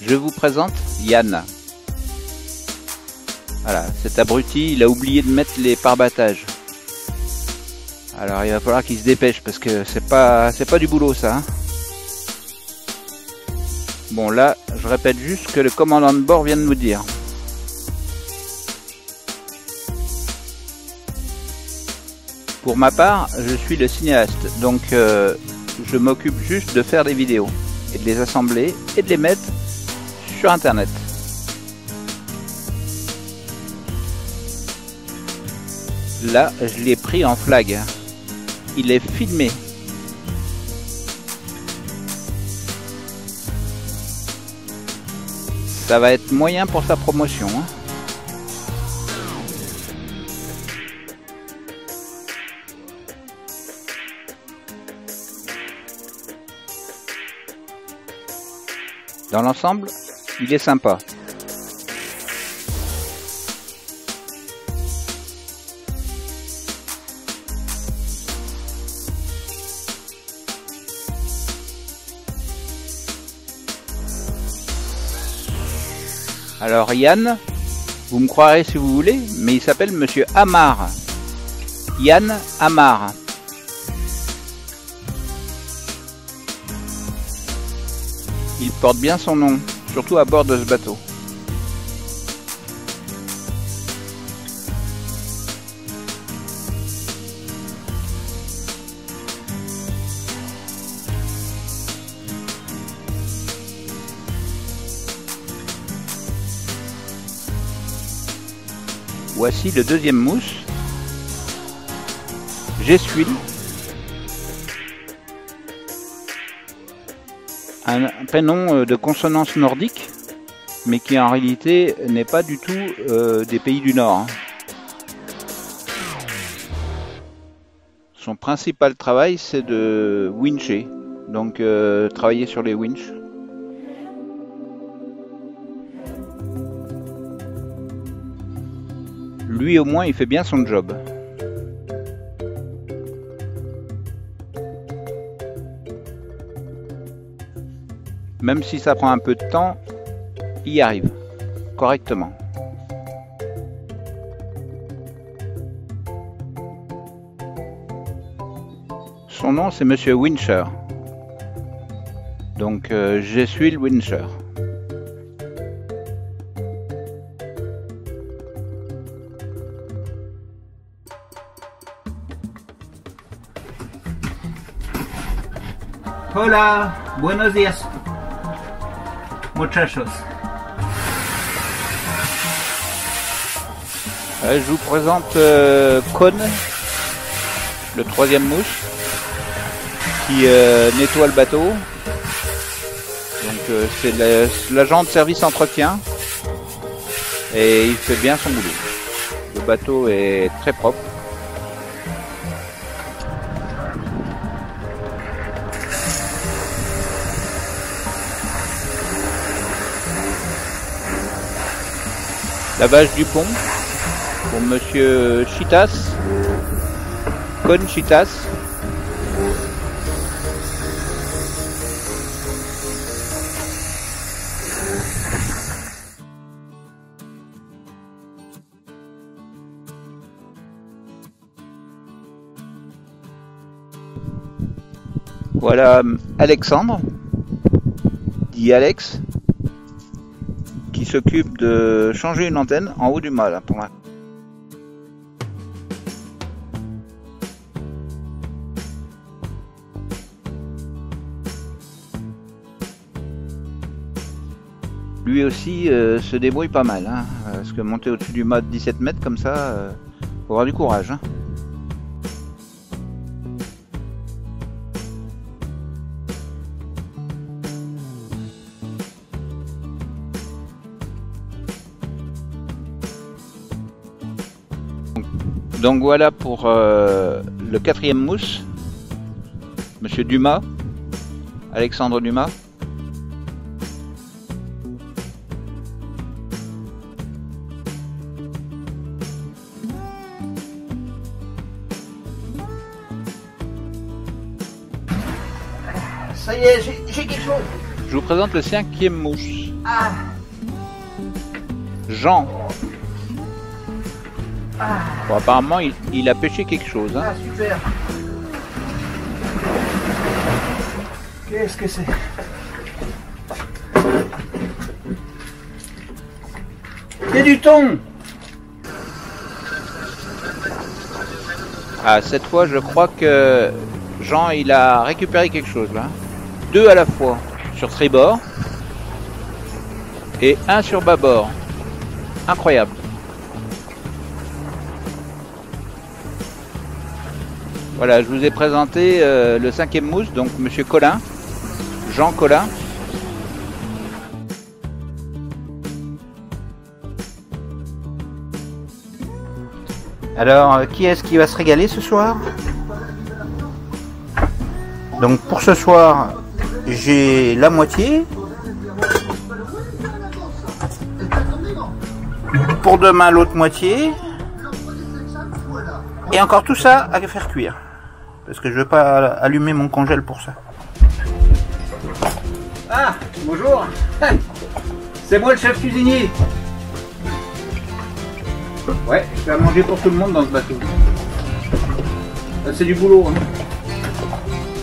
Je vous présente Yann. Voilà, cet abruti, il a oublié de mettre les pare-battages. Alors il va falloir qu'il se dépêche parce que c'est pas du boulot ça. Hein. Bon là, je répète juste ce que le commandant de bord vient de nous dire. Pour ma part, je suis le cinéaste, donc je m'occupe juste de faire des vidéos et de les assembler et de les mettre sur internet. Là, je l'ai pris en flag. Il est filmé. Ça va être moyen pour sa promotion. Hein. Dans l'ensemble, il est sympa. Alors Yann, vous me croirez si vous voulez, mais il s'appelle Monsieur Amar. Yann Amar. Il porte bien son nom, surtout à bord de ce bateau. Voici le deuxième mousse. J'essuie. Un prénom de consonance nordique, mais qui en réalité n'est pas du tout des pays du Nord. Hein. Son principal travail, c'est de wincher, donc travailler sur les winches. Lui au moins il fait bien son job. Même si ça prend un peu de temps, il y arrive correctement. Son nom c'est Monsieur Wincher. Donc je suis le wincher. Hola, buenos días, muchachos. Je vous présente Con, le troisième mouche, qui nettoie le bateau. Donc c'est l'agent de service entretien et il fait bien son boulot. Le bateau est très propre. Lavage du pont pour Monsieur Chitas, Con Chitas. Voilà Alexandre, dit Alex, qui s'occupe de changer une antenne en haut du mât là, pour l'instant. Lui aussi se débrouille pas mal, hein, parce que monter au-dessus du mât de 17 mètres comme ça, faut avoir du courage. Hein. Donc voilà pour le quatrième mousse, Monsieur Dumas, Alexandre Dumas. Ça y est, j'ai quelque chose. Je vous présente le 5e mouche. Jean. Bon, apparemment, il a pêché quelque chose. Hein. Ah, super. Qu'est-ce que c'est? C'est du thon. Ah, cette fois, je crois que Jean, il a récupéré quelque chose là. 2 à la fois sur tribord et 1 sur bâbord. Incroyable. Voilà, je vous ai présenté le 5e mousse, donc Monsieur Collin, Jean Collin. Alors, qui est-ce qui va se régaler ce soir? Donc pour ce soir, j'ai la moitié. Pour demain, l'autre moitié. Et encore tout ça à faire cuire. Parce que je ne vais pas allumer mon congèle pour ça. Ah, bonjour. C'est moi le chef cuisinier. Ouais, je fais à manger pour tout le monde dans ce bateau. C'est du boulot. Hein.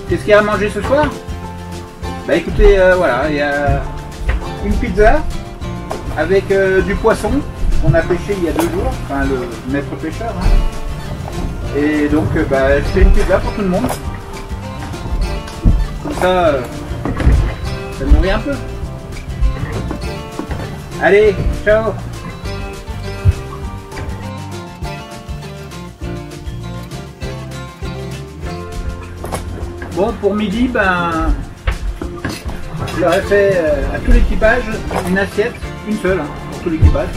Qu'est-ce qu'il y a à manger ce soir? Bah écoutez, voilà, il y a une pizza avec du poisson qu'on a pêché il y a 2 jours, enfin le maître pêcheur. Hein. Et donc, bah, je fais une pizza pour tout le monde. Comme ça, ça nourrit un peu. Allez, ciao. Bon, pour midi, ben, je leur ai fait à tout l'équipage une assiette, une seule, hein, pour tout l'équipage,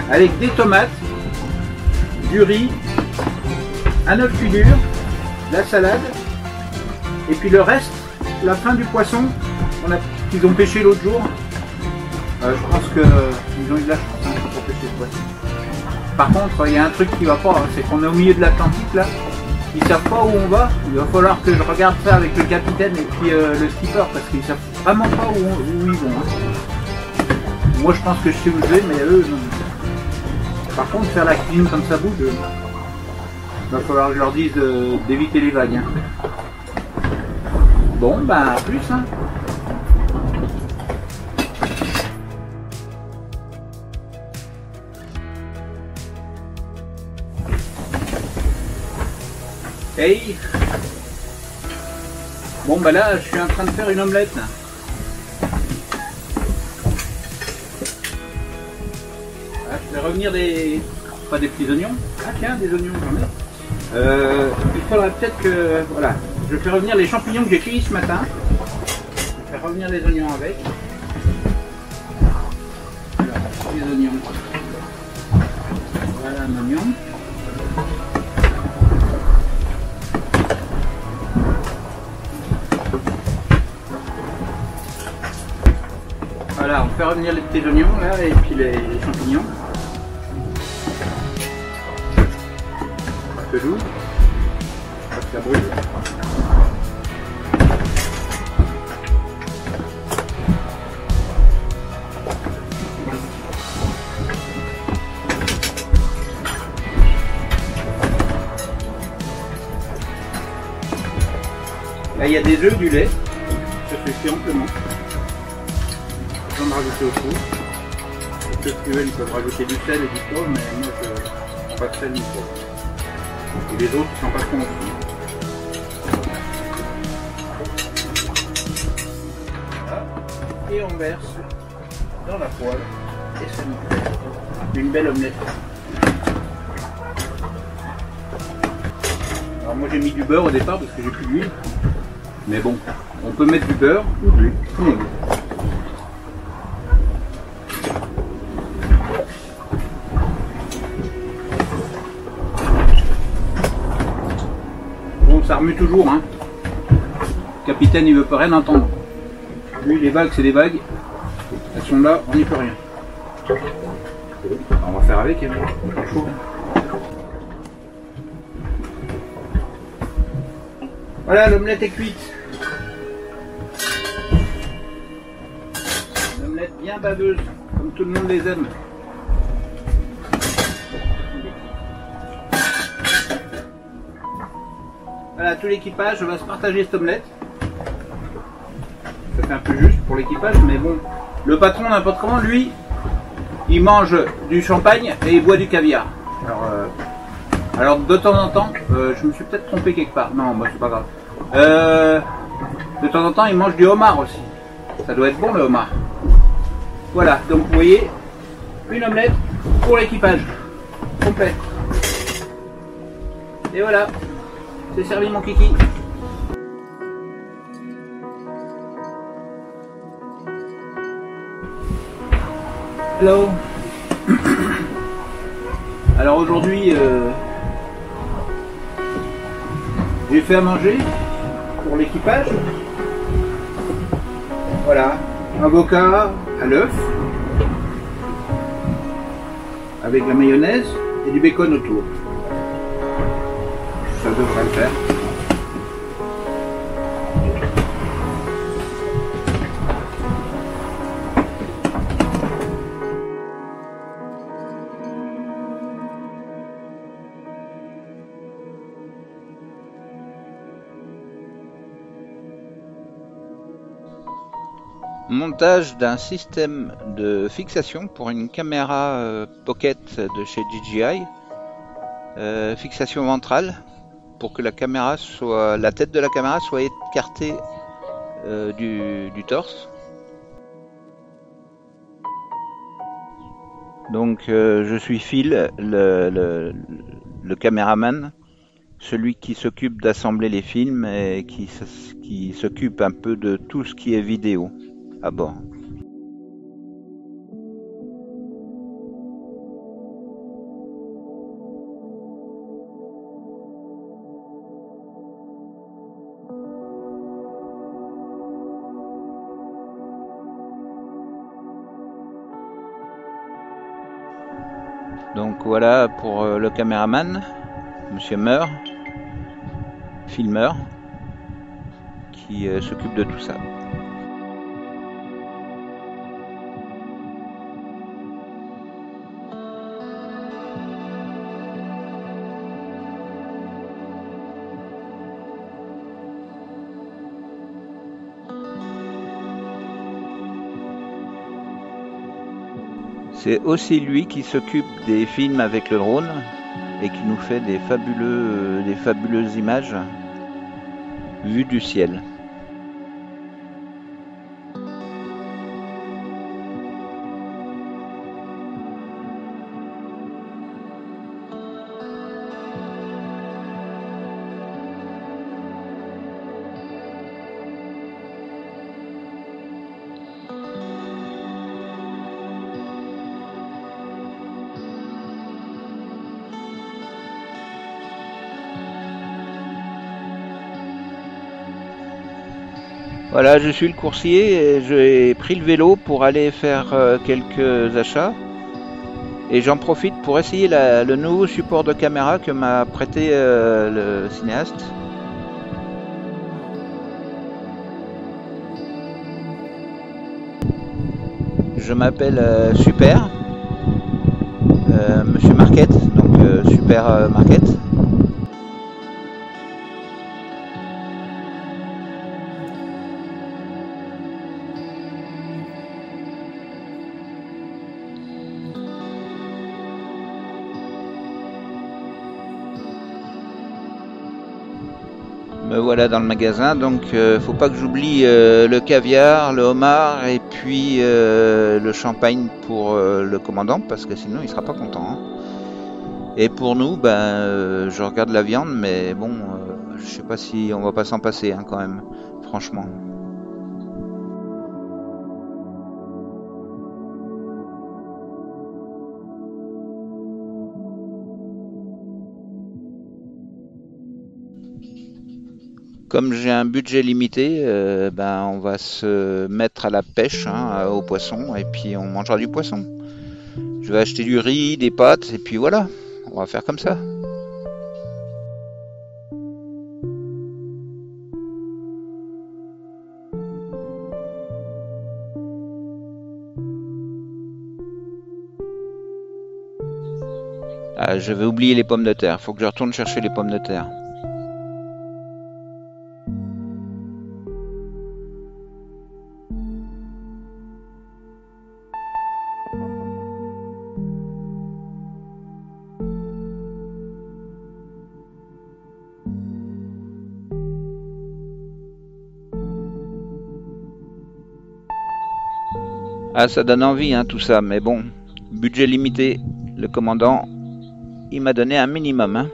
avec des tomates, du riz, un œuf dur, la salade, et puis le reste, la fin du poisson qu'ils ont pêché l'autre jour. Je pense qu'ils ont eu de la chance hein, pour pêcher ce poisson. Par contre, il y a un truc qui va pas, hein, c'est qu'on est au milieu de l'Atlantique là. Ils savent pas où on va, il va falloir que je regarde ça avec le capitaine et puis le skipper parce qu'ils savent vraiment pas où ils vont. Hein. Moi je pense que je sais où je vais, mais eux non. Par contre faire la cuisine comme ça bouge, il va falloir que je leur dise d'éviter les vagues. Hein. Bon bah à plus hein. Hey. Bon bah là je suis en train de faire une omelette là. Ah, je vais revenir pas des petits oignons. Ah tiens des oignons j'en ai. Il faudra peut-être que voilà. Je fais revenir les champignons que j'ai cueillis ce matin. Je vais revenir les oignons avec. Alors, les oignons. Voilà un oignon. Voilà, on fait revenir les petits oignons là et puis les champignons. Un peu doux. Ça brûle. Là il y a des œufs, du lait. Ça suffit amplement. De rajouter au four. Ceux qui veulent, ils peuvent rajouter du sel et du poivre, mais moi je ne prends pas de sel ni de poivre. Et les autres ils sont pas trop aussi. Voilà. Et on verse dans la poêle et ça nous fait une belle omelette. Alors moi j'ai mis du beurre au départ parce que j'ai plus d'huile. Mais bon, on peut mettre du beurre ou de l'huile. Ça remue toujours, hein. Le capitaine il veut pas rien entendre. Lui les vagues c'est des vagues. Elles sont là, on n'y peut rien. On va faire avec, hein. Chaud. Voilà, l'omelette est cuite. omelettes bien baveuses, comme tout le monde les aime. Voilà, tout l'équipage va se partager cette omelette. Ça fait un peu juste pour l'équipage, mais bon. Le patron, n'importe comment, lui, il mange du champagne et il boit du caviar. Alors de temps en temps, je me suis peut-être trompé quelque part. Non, bah, c'est pas grave. De temps en temps, il mange du homard aussi. Ça doit être bon le homard. Voilà, donc vous voyez, une omelette pour l'équipage. Complète. Et voilà, c'est servi mon kiki. Hello. Alors aujourd'hui, j'ai fait à manger pour l'équipage. Voilà, un avocat à l'œuf avec de la mayonnaise et du bacon autour. Ça devrait le faire. Montage d'un système de fixation pour une caméra pocket de chez DJI. Fixation ventrale pour que la tête de la caméra soit écartée du torse. Donc je suis Phil, le caméraman, celui qui s'occupe d'assembler les films et qui s'occupe un peu de tout ce qui est vidéo à bord. Donc voilà pour le caméraman, Monsieur Meur, filmeur, qui s'occupe de tout ça. C'est aussi lui qui s'occupe des films avec le drone et qui nous fait des fabuleuses images vues du ciel. Voilà, je suis le coursier et j'ai pris le vélo pour aller faire quelques achats. Et j'en profite pour essayer le nouveau support de caméra que m'a prêté le cinéaste. Je m'appelle Super, Monsieur Marquette, donc Super Marquette. Me voilà dans le magasin, donc faut pas que j'oublie le caviar, le homard et puis le champagne pour le commandant parce que sinon il sera pas content. Hein. Et pour nous, je regarde la viande, mais bon, je sais pas si on va pas s'en passer hein, quand même, franchement. Comme j'ai un budget limité, on va se mettre à la pêche hein, au poisson et puis on mangera du poisson. Je vais acheter du riz, des pâtes et puis voilà, on va faire comme ça. Ah, je vais oublier les pommes de terre. Faut que je retourne chercher les pommes de terre. Ah, ça donne envie, hein, tout ça, mais bon, budget limité. Le commandant, il m'a donné un minimum, hein.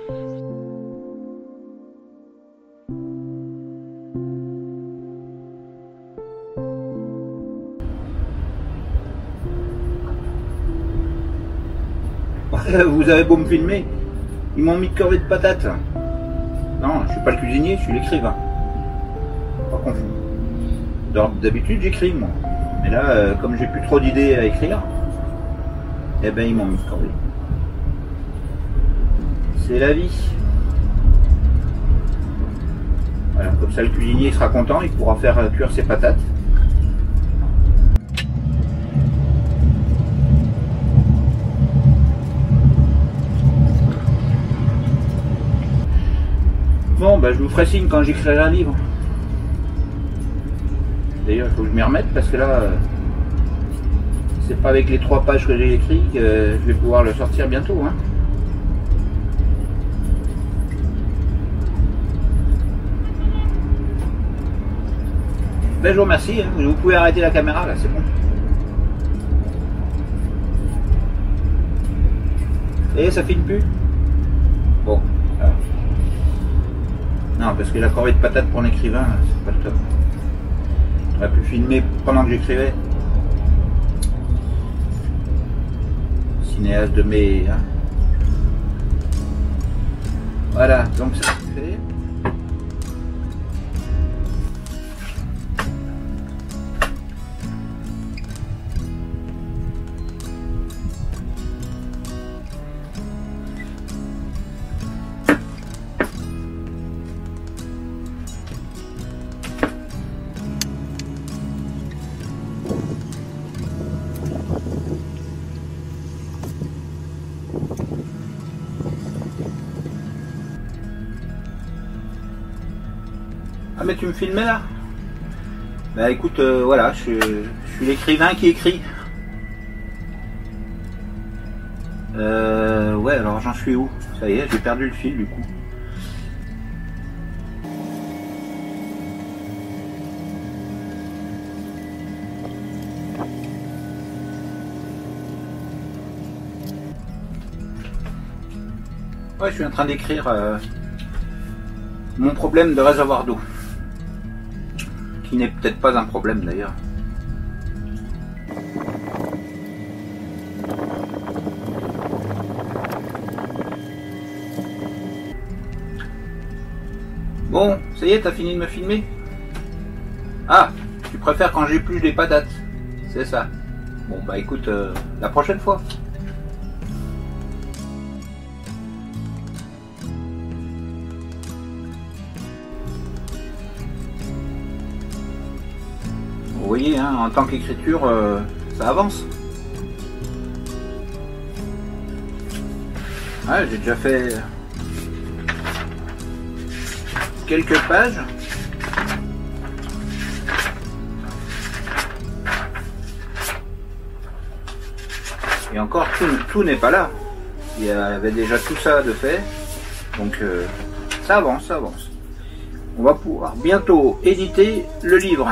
Vous avez beau me filmer, ils m'ont mis de corvée de patates. Non, je suis pas le cuisinier, je suis l'écrivain. Pas confus. D'habitude j'écris moi. Mais là, comme j'ai plus trop d'idées à écrire, eh ben ils m'ont mis de corvée. C'est la vie. Voilà, comme ça le cuisinier sera content, il pourra faire cuire ses patates. Bon, bah, je vous ferai signe quand j'écrirai un livre. D'ailleurs, il faut que je m'y remette parce que là, c'est pas avec les 3 pages que j'ai écrit que je vais pouvoir le sortir bientôt, hein. Ben, je vous remercie, hein. Vous pouvez arrêter la caméra là, c'est bon. Et ça filme plus? Bon. Alors. Non, parce que la corvée de patates pour un écrivain, c'est pas le top. J'aurais pu filmer pendant que j'écrivais. Cinéaste de mes... Hein. Voilà, donc ça c'est fait. Ah mais tu me filmais là? Bah écoute, voilà, je suis l'écrivain qui écrit. Ouais, alors j'en suis où? Ça y est, j'ai perdu le fil du coup. Ouais, je suis en train d'écrire mon problème de réservoir d'eau. Qui n'est peut-être pas un problème d'ailleurs. Bon, ça y est, t'as fini de me filmer? Ah, tu préfères quand j'épluche des patates, c'est ça. Bon bah écoute, la prochaine fois. Vous voyez, hein, en tant qu'écriture, ça avance. Ouais, j'ai déjà fait quelques pages. Et encore, tout n'est pas là. Il y avait déjà tout ça de fait. Donc, ça avance, ça avance. On va pouvoir bientôt éditer le livre.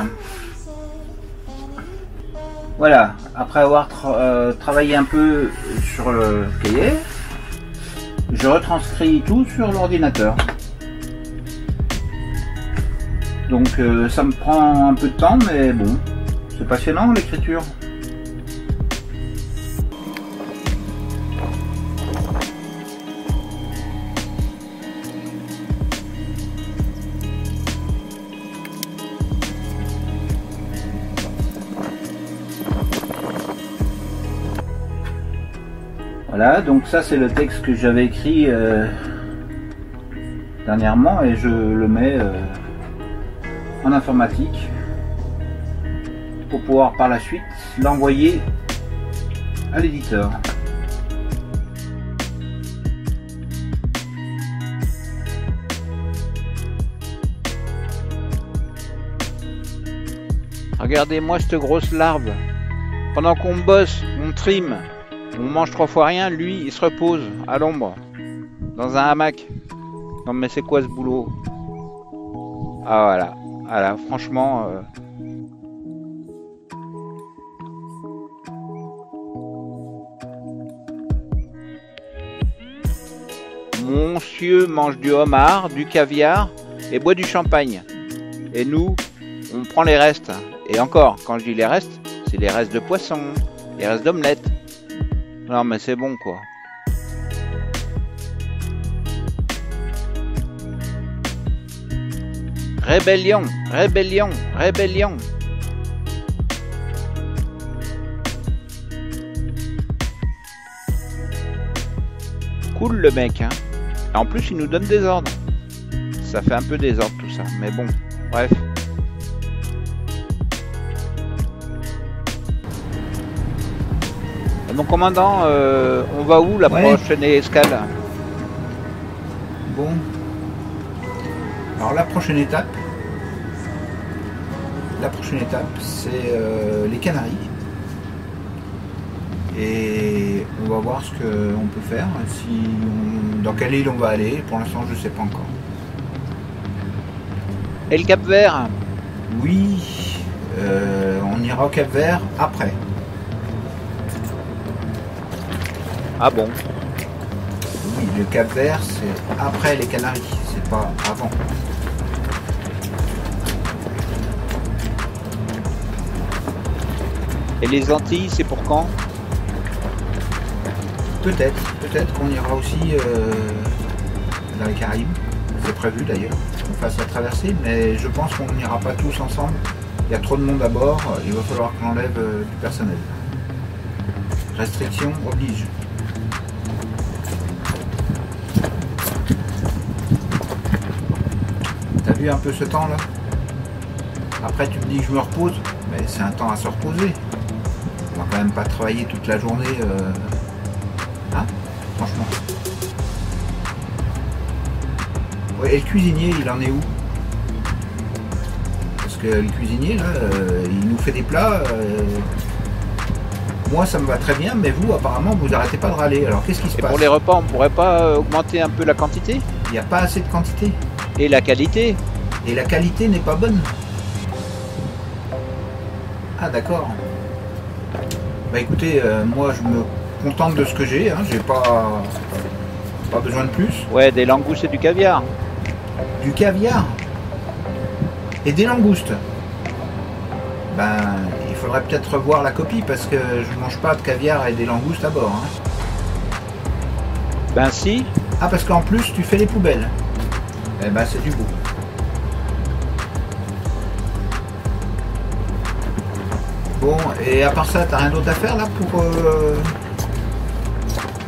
Voilà, après avoir travaillé un peu sur le cahier, je retranscris tout sur l'ordinateur. Donc ça me prend un peu de temps, mais bon, c'est passionnant l'écriture. Voilà, donc ça c'est le texte que j'avais écrit dernièrement et je le mets en informatique pour pouvoir par la suite l'envoyer à l'éditeur. Regardez-moi cette grosse larve. Pendant qu'on bosse, on trime, on mange 3 fois rien, lui il se repose à l'ombre, dans un hamac. Non mais c'est quoi ce boulot? Ah voilà, voilà, franchement... Monsieur mange du homard, du caviar et boit du champagne. Et nous, on prend les restes. Et encore, quand je dis les restes, c'est les restes de poisson, les restes d'omelette. Non mais c'est bon quoi. Rébellion, rébellion, rébellion. Cool le mec, hein. Et en plus il nous donne des ordres. Ça fait un peu désordre tout ça, mais bon, bref. Mon commandant, on va où la prochaine escale? Bon. Alors la prochaine étape, c'est les Canaries. Et on va voir ce qu'on peut faire, dans quelle île on va aller. Pour l'instant, je ne sais pas encore. Et le Cap-Vert? Oui, on ira au Cap-Vert après. Ah bon? Oui, le Cap-Vert, c'est après les Canaries, c'est pas avant. Et les Antilles, c'est pour quand? Peut-être qu'on ira aussi dans les Caraïbes. C'est prévu d'ailleurs qu'on fasse la traversée, mais je pense qu'on n'ira pas tous ensemble. Il y a trop de monde à bord, il va falloir qu'on enlève du personnel. Restriction oblige. T'as vu un peu ce temps là? Après tu me dis que je me repose, mais c'est un temps à se reposer. On va quand même pas travailler toute la journée. Hein? Franchement. Ouais, et le cuisinier, il en est où? Parce que le cuisinier là, il nous fait des plats. Moi ça me va très bien, mais vous apparemment vous arrêtez pas de râler. Alors qu'est-ce qui se passe? Pour les repas, on pourrait pas augmenter un peu la quantité? Il n'y a pas assez de quantité. Et la qualité? Et la qualité n'est pas bonne. Ah d'accord. Bah écoutez, moi je me contente de ce que j'ai, hein. J'ai pas besoin de plus. Ouais, des langoustes et du caviar. Du caviar et des langoustes. Ben, il faudrait peut-être revoir la copie parce que je mange pas de caviar et des langoustes à bord. Hein. Ben si. Ah, parce qu'en plus tu fais les poubelles. Eh ben c'est du beau. Bon, et à part ça, t'as rien d'autre à faire là pour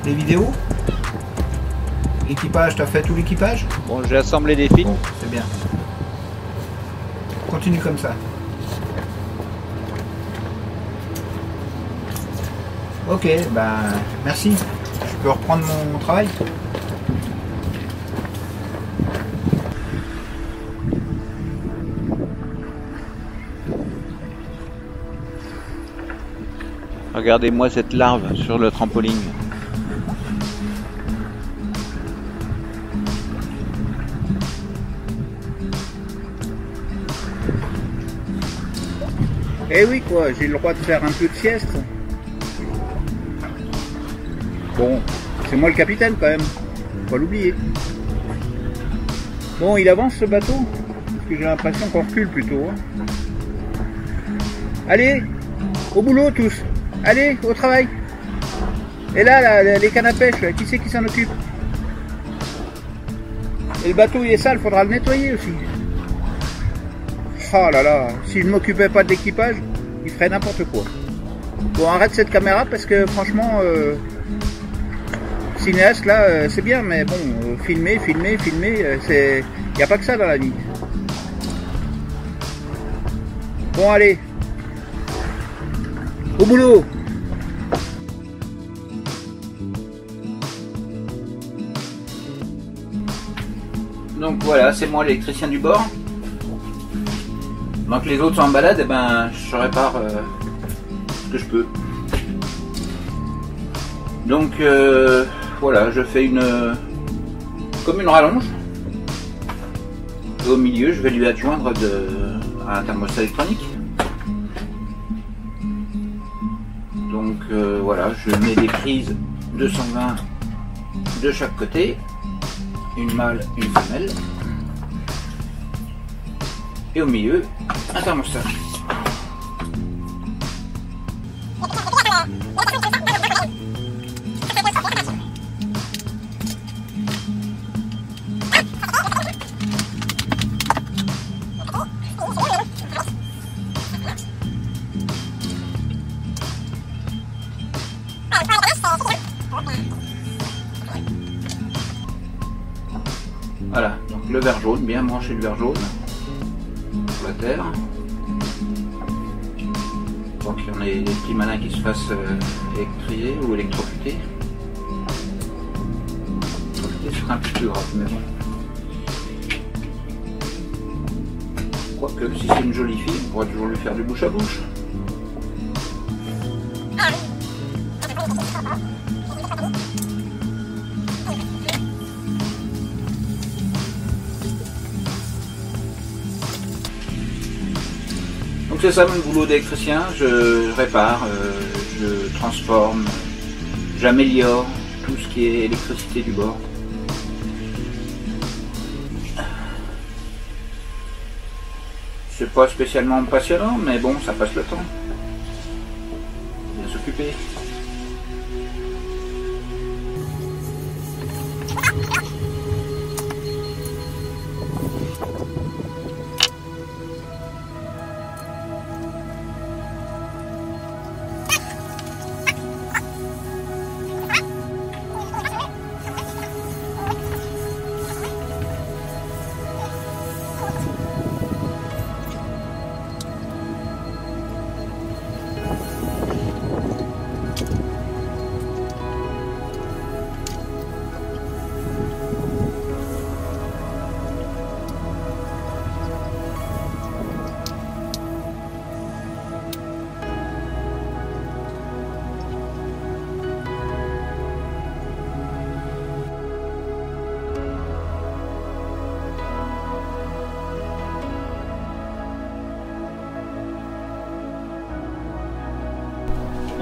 les vidéos? L'équipage, t'as fait tout l'équipage? Bon, j'ai assemblé des fils. Bon, c'est bien. Continue comme ça. Ok, ben merci. Je peux reprendre mon travail? Regardez-moi cette larve sur le trampoline. Eh oui quoi, j'ai le droit de faire un peu de sieste. Bon, c'est moi le capitaine quand même, faut pas l'oublier. Bon, il avance ce bateau? Parce que j'ai l'impression qu'on recule plutôt. Hein. Allez, au boulot tous. Allez, au travail. Et là, les cannes à pêche, qui c'est qui s'en occupe? Et le bateau il est sale, faudra le nettoyer aussi. Oh là là, si je ne m'occupais pas de l'équipage, il ferait n'importe quoi. Bon, arrête cette caméra parce que franchement, cinéaste là, c'est bien, mais bon, filmer, il n'y a pas que ça dans la vie. Bon, allez, au boulot. Donc voilà, c'est moi l'électricien du bord. Pendant que les autres sont en balade, eh ben, je répare ce que je peux. Donc voilà, je fais comme une rallonge. Et au milieu, je vais lui adjoindre un thermostat électronique. Donc voilà, je mets des prises 220 de chaque côté, une mâle, une femelle, et au milieu, un thermostat. Voilà, donc le verre jaune, bien brancher le verre jaune sur la terre. Pour qu'il y en ait des petits malins qui se fassent électriser ou électrocuter. Électrocuter serait un peu plus grave, mais bon. Quoique, si c'est une jolie fille, on pourra toujours lui faire du bouche à bouche. Donc c'est ça mon boulot d'électricien, je répare, je transforme, j'améliore tout ce qui est électricité du bord. C'est pas spécialement passionnant, mais bon, ça passe le temps. Bien s'occuper.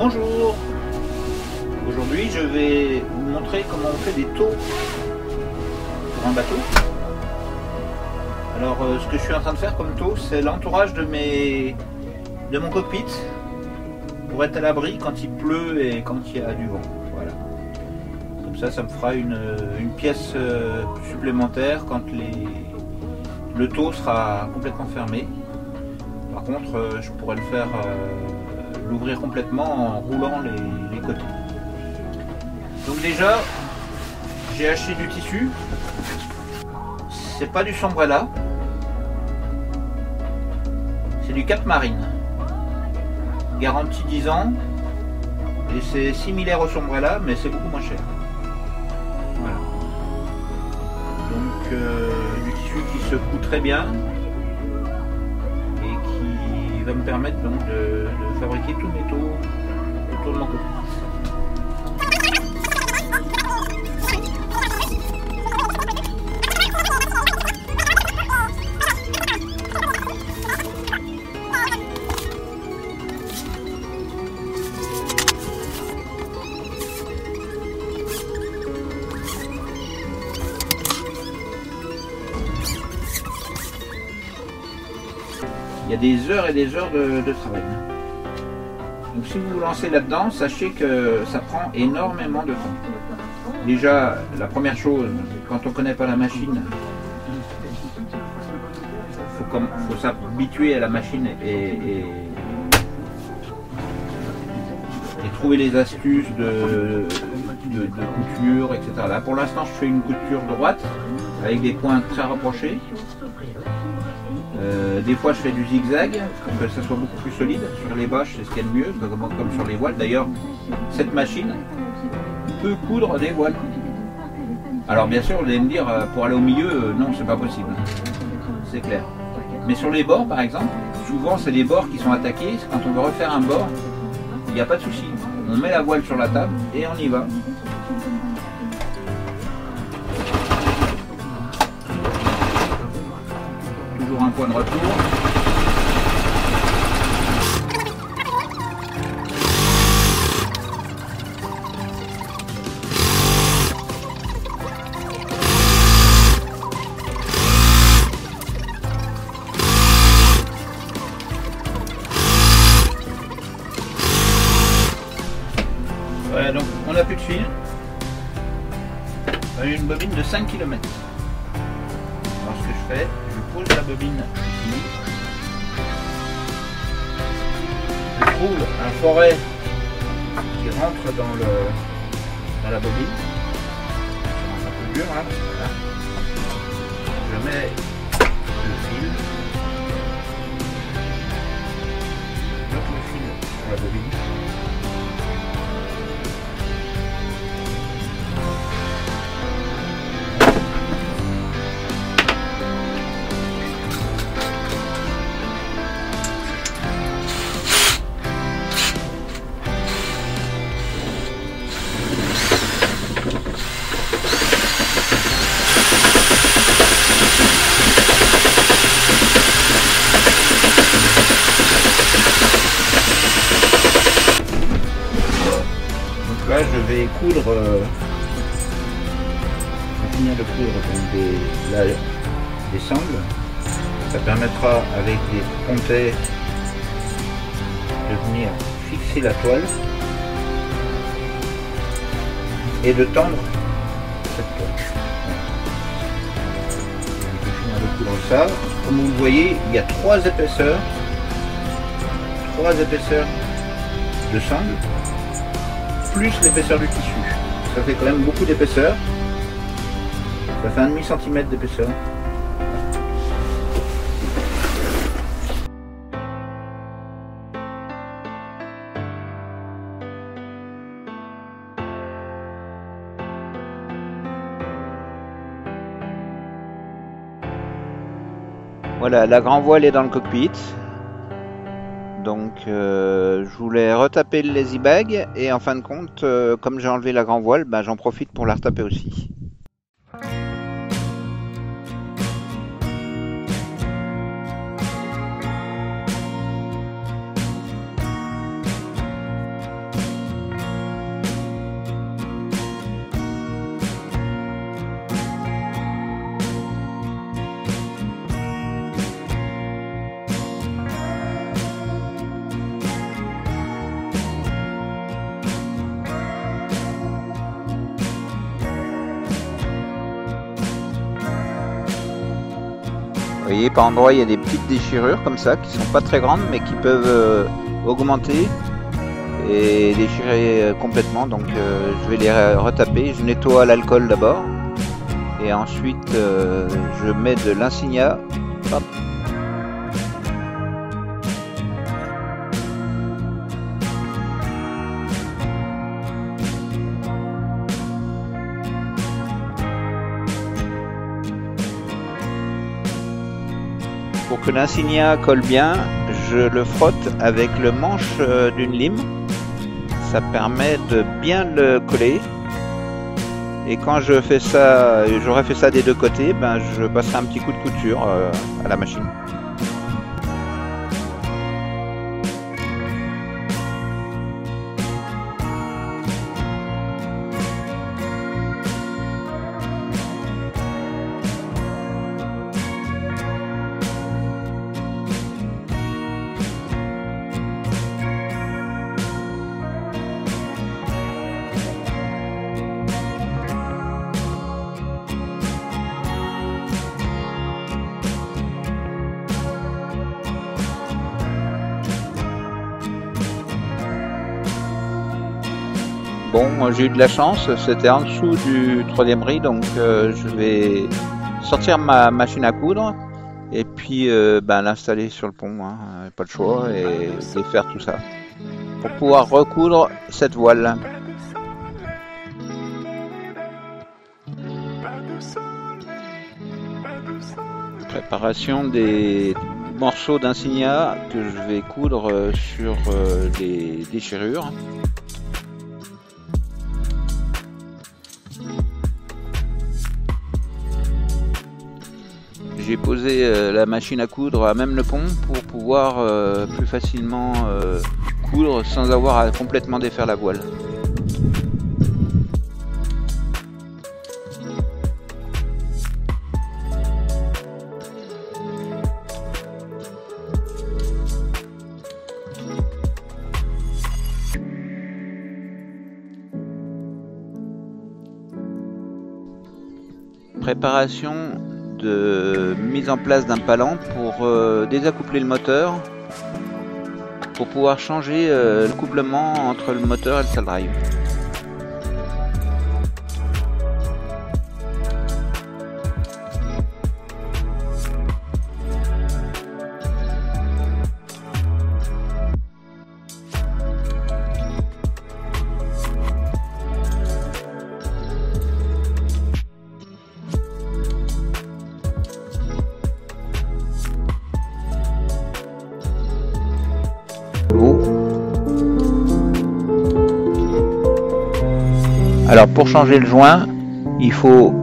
Bonjour. Aujourd'hui je vais vous montrer comment on fait des taux pour un bateau. Alors ce que je suis en train de faire comme taux, c'est l'entourage de mon cockpit pour être à l'abri quand il pleut et quand il y a du vent. Voilà. Comme ça me fera une pièce supplémentaire quand le taux sera complètement fermé. Par contre je pourrais le faire l'ouvrir complètement en roulant les côtés. Donc déjà, j'ai acheté du tissu. C'est pas du Sombrella, c'est du Cap Marine. Garantie 10 ans. Et c'est similaire au Sombrella, mais c'est beaucoup moins cher. Voilà. Donc du tissu qui se coud très bien et qui va me permettre donc de fabriquer tous mes taux autour de mon cockpit. Il y a des heures et des heures de travail. Donc si vous vous lancez là-dedans, sachez que ça prend énormément de temps. Déjà, la première chose, quand on ne connaît pas la machine, il faut s'habituer à la machine et trouver les astuces de couture, etc. Là pour l'instant je fais une couture droite avec des points très rapprochés. Des fois je fais du zigzag pour que ça soit beaucoup plus solide. Sur les bâches c'est ce qu'il y a de mieux, comme sur les voiles. D'ailleurs cette machine peut coudre des voiles. Alors bien sûr vous allez me dire pour aller au milieu, non c'est pas possible. C'est clair. Mais sur les bords par exemple, souvent c'est des bords qui sont attaqués. Quand on veut refaire un bord, il n'y a pas de souci. On met la voile sur la table et on y va. Toujours un point de retour. Voilà, donc on n'a plus de fil. On a une bobine de 5 km. Alors ce que je fais, je pose la bobine ici. Je trouve un foret qui rentre dans la bobine. C'est un peu dur là. Voilà. Je mets le fil. Je bloque le fil sur la bobine. Là, je vais coudre, je vais finir de coudre des sangles. Ça permettra avec des pontets de venir fixer la toile et de tendre cette toile. Je vais finir de coudre ça. Comme vous le voyez, il y a trois épaisseurs de sangle, plus l'épaisseur du tissu. Ça fait quand même beaucoup d'épaisseur. Ça fait 1,5 cm d'épaisseur. Voilà, la grand voile est dans le cockpit. Donc je voulais retaper le lazy bag et en fin de compte, comme j'ai enlevé la grand voile, ben, j'en profite pour la retaper aussi. Vous voyez, par endroits, il y a des petites déchirures comme ça, qui sont pas très grandes, mais qui peuvent augmenter et déchirer complètement. Donc je vais les retaper. Je nettoie l'alcool d'abord. Et ensuite, je mets de l'insignia. Hop. Pour que l'insignia colle bien, je le frotte avec le manche d'une lime. Ça permet de bien le coller. Et quand je fais ça, j'aurai fait ça des deux côtés, ben je passerai un petit coup de couture à la machine. Bon, j'ai eu de la chance, c'était en dessous du 3e riz, donc je vais sortir ma machine à coudre et puis ben, l'installer sur le pont, hein, pas le choix, et défaire tout ça pour pouvoir recoudre cette voile. Préparation des morceaux d'insignia que je vais coudre sur les déchirures. J'ai posé la machine à coudre à même le pont pour pouvoir plus facilement coudre sans avoir à complètement défaire la voile. Préparation de mise en place d'un palan pour désaccoupler le moteur pour pouvoir changer le couplement entre le moteur et le saddle drive. Alors pour changer le joint, il faut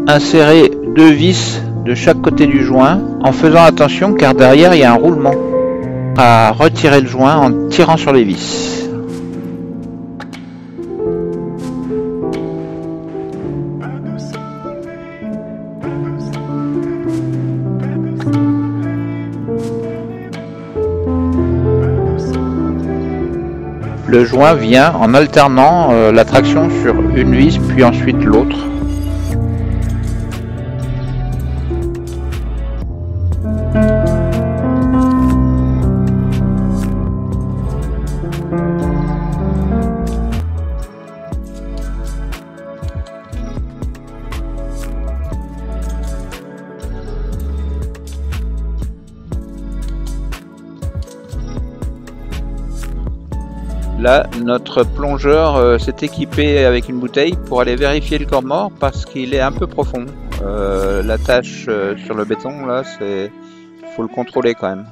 insérer 2 vis de chaque côté du joint en faisant attention car derrière il y a un roulement. À retirer le joint en tirant sur les vis. Le joint vient en alternant la traction sur une vis puis ensuite l'autre. Là, notre plongeur s'est équipé avec une bouteille pour aller vérifier le corps mort parce qu'il est un peu profond. La tâche sur le béton, là, faut le contrôler quand même.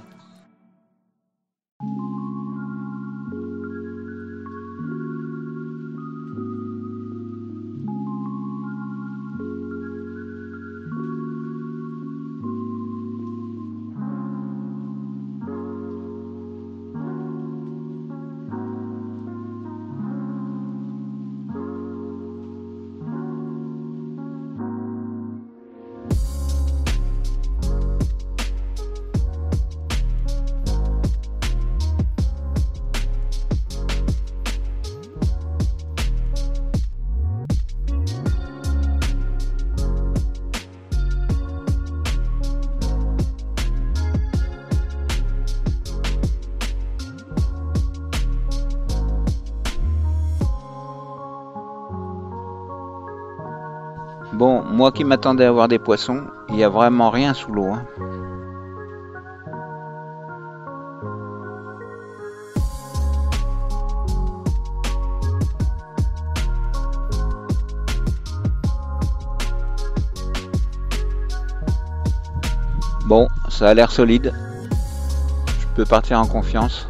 Bon, moi qui m'attendais à voir des poissons, il n'y a vraiment rien sous l'eau. Hein. Bon, ça a l'air solide. Je peux partir en confiance.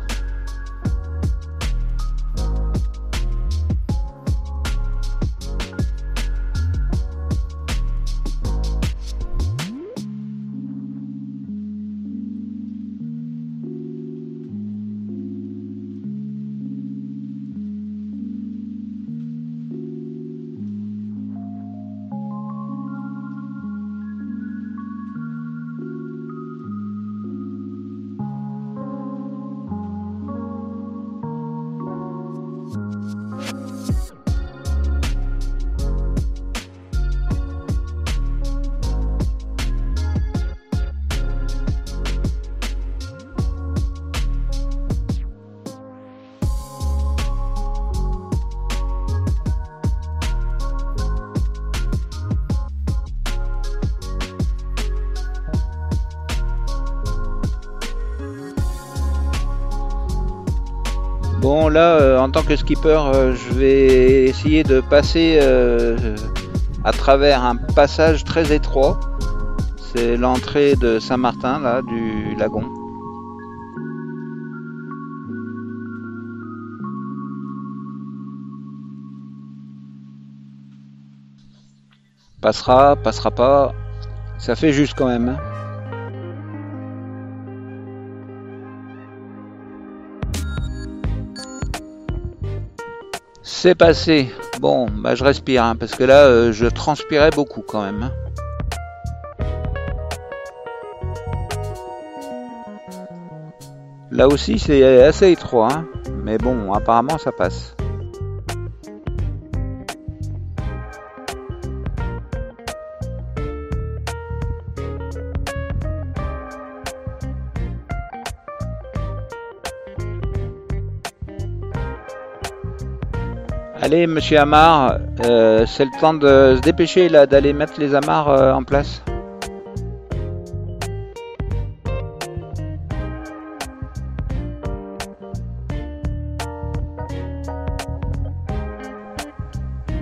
Bon là, en tant que skipper, je vais essayer de passer à travers un passage très étroit. C'est l'entrée de Saint-Martin, là, du lagon. Passera, passera pas. Ça fait juste quand même. C'est passé. Bon, bah je respire, hein, parce que là, je transpirais beaucoup quand même. Hein. Là aussi, c'est assez étroit, hein, mais bon, apparemment, ça passe. Allez, monsieur Amar, c'est le temps de se dépêcher là, d'aller mettre les amarres en place.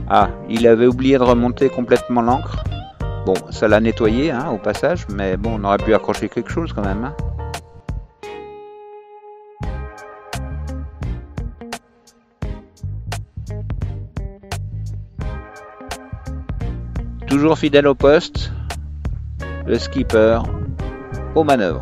Ah, il avait oublié de remonter complètement l'encre. Bon, ça l'a nettoyé hein, au passage, mais bon, on aurait pu accrocher quelque chose quand même. Hein. Toujours fidèle au poste, le skipper aux manœuvres.